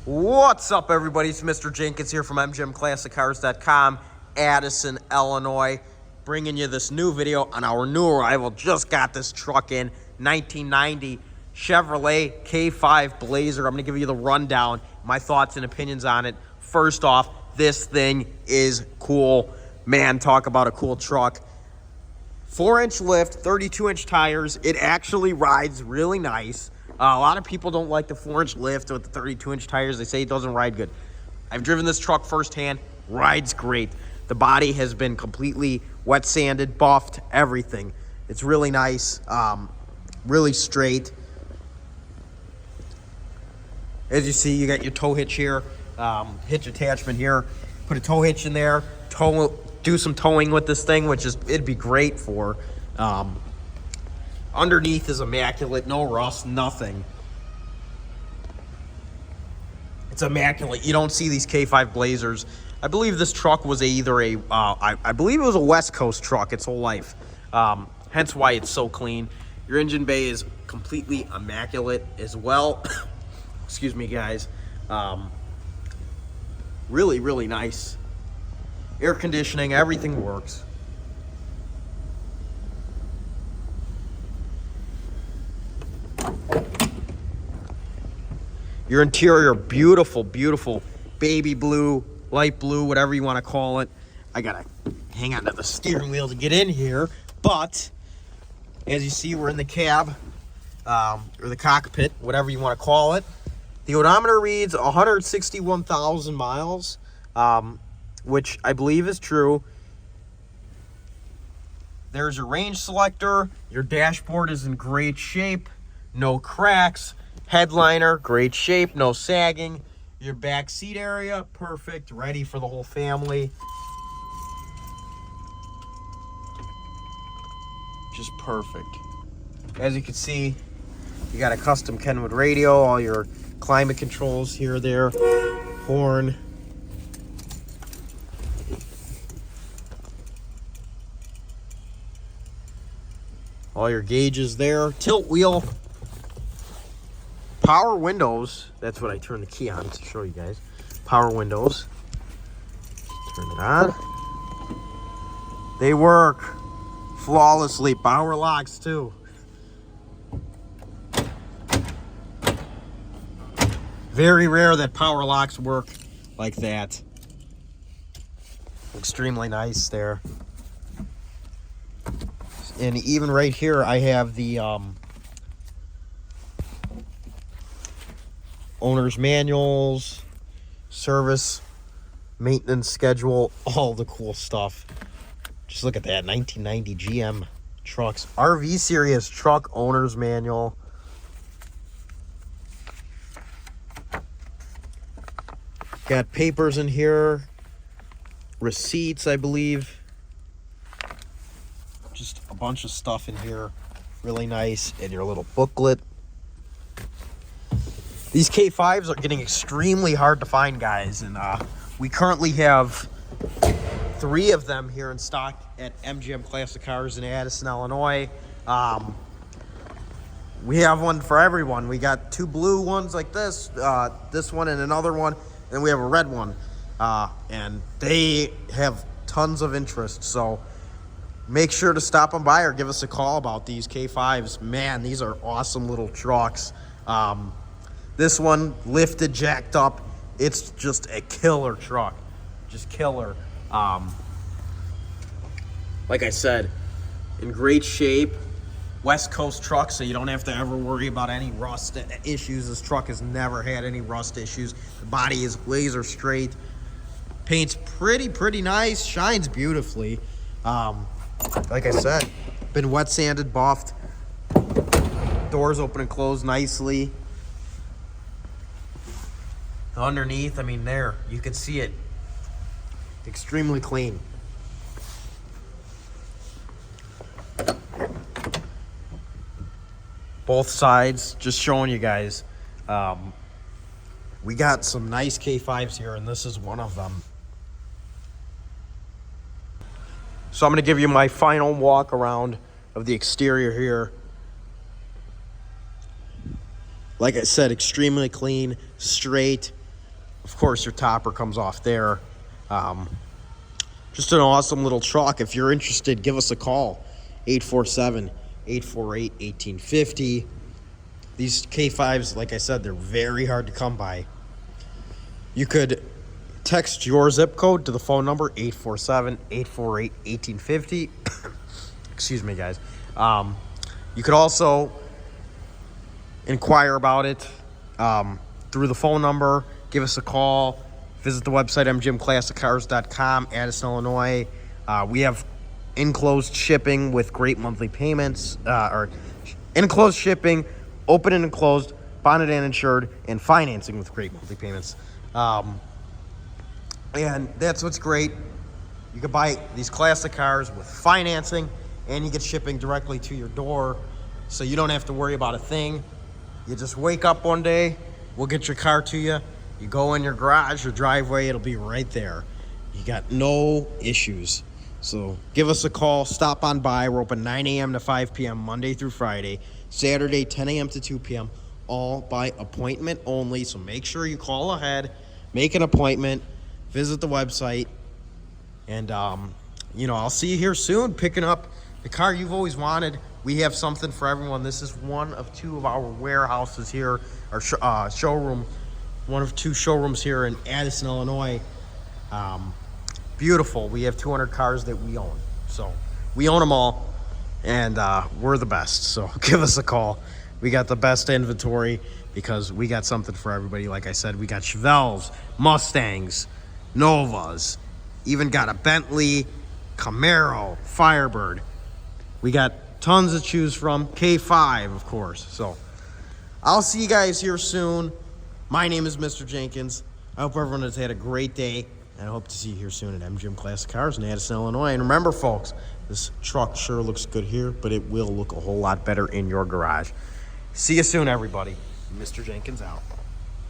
What's up, everybody? It's Mr. Jenkins here from mgmclassiccars.com, Addison, Illinois, bringing you this new video on our new arrival. Just got this truck in, 1990 Chevrolet K5 Blazer. I'm going to give you the rundown, my thoughts and opinions on it. First off, this thing is cool. Man, talk about a cool truck. 4-inch lift, 32-inch tires. It actually rides really nice. A lot of people don't like the 4-inch lift with the 32-inch tires. They say it doesn't ride good. I've driven this truck firsthand. Rides great. The body has been completely wet sanded, buffed, everything. It's really nice, really straight. As you see, you got your tow hitch here, hitch attachment here. Put a tow hitch in there, do some towing with this thing, which is it'd be great for. Underneath is immaculate, no rust, nothing. It's immaculate. You don't see these K5 Blazers. I believe this truck was I believe it was a West Coast truck its whole life. Hence why it's so clean. Your engine bay is completely immaculate as well. Excuse me, guys. Really, really nice. Air conditioning, everything works. Your interior, beautiful, beautiful baby blue, light blue, whatever you want to call it. I gotta hang on to the steering wheel to get in here, but as you see, we're in the cab, or the cockpit, whatever you want to call it. The odometer reads 161,000 miles, which I believe is true. There's your range selector. Your dashboard is in great shape, no cracks. Headliner, great shape, no sagging. Your back seat area, perfect, ready for the whole family. Just perfect. As you can see, you got a custom Kenwood radio, all your climate controls here, there, horn. All your gauges there, tilt wheel. Power windows, that's what I turn the key on to show you guys. Power windows. Turn it on. They work flawlessly. Power locks too. Very rare that power locks work like that. Extremely nice there. And even right here I have the owner's manuals, service, maintenance schedule, all the cool stuff. Just look at that, 1990 GM trucks. RV Series truck owner's manual. Got papers in here, receipts, I believe. Just a bunch of stuff in here. Really nice. And your little booklet. These K5s are getting extremely hard to find, guys, and we currently have 3 of them here in stock at MGM Classic Cars in Addison, Illinois. We have one for everyone. We got 2 blue ones like this one and another one, and we have a red one, and they have tons of interest, so make sure to stop on by or give us a call about these K5s. Man, these are awesome little trucks. This one lifted, jacked up. It's just a killer truck. Just killer. Like I said, in great shape. West Coast truck, so you don't have to ever worry about any rust issues. This truck has never had any rust issues. The body is laser straight. Paint's pretty nice. Shines beautifully. Like I said, been wet sanded, buffed. Doors open and close nicely. Underneath, I mean, there, you can see it. Extremely clean. Both sides, just showing you guys. We got some nice K5s here, and this is one of them. So I'm going to give you my final walk around of the exterior here. Like I said, extremely clean, straight. Of course, your topper comes off there. Just an awesome little truck. If you're interested, give us a call. 847-848-1850. These K5s, like I said, they're very hard to come by. You could text your zip code to the phone number 847-848-1850. Excuse me, guys. You could also inquire about it through the phone number. Give us a call. Visit the website, mgmclassiccars.com, Addison, Illinois. We have enclosed shipping with great monthly payments, or enclosed shipping, open and enclosed, bonded and insured, and financing with great monthly payments. And that's what's great. You can buy these classic cars with financing, and you get shipping directly to your door, so you don't have to worry about a thing. You just wake up one day, we'll get your car to you. You go in your garage or driveway, it'll be right there. You got no issues. So give us a call, stop on by. We're open 9 a.m. to 5 p.m. Monday through Friday. Saturday, 10 a.m. to 2 p.m. All by appointment only. So make sure you call ahead, make an appointment, visit the website, and I'll see you here soon picking up the car you've always wanted. We have something for everyone. This is one of two of our warehouses here, our showroom. One of two showrooms here in Addison, Illinois. Beautiful. We have 200 cars that we own. So we own them all, and we're the best. So give us a call. We got the best inventory because we got something for everybody. Like I said, we got Chevelles, Mustangs, Novas, even got a Bentley, Camaro, Firebird. We got tons to choose from. K5, of course. So I'll see you guys here soon. My name is Mr. Jenkins. I hope everyone has had a great day, and I hope to see you here soon at MGM Classic Cars in Addison, Illinois. And remember, folks, this truck sure looks good here, but it will look a whole lot better in your garage. See you soon, everybody. Mr. Jenkins out.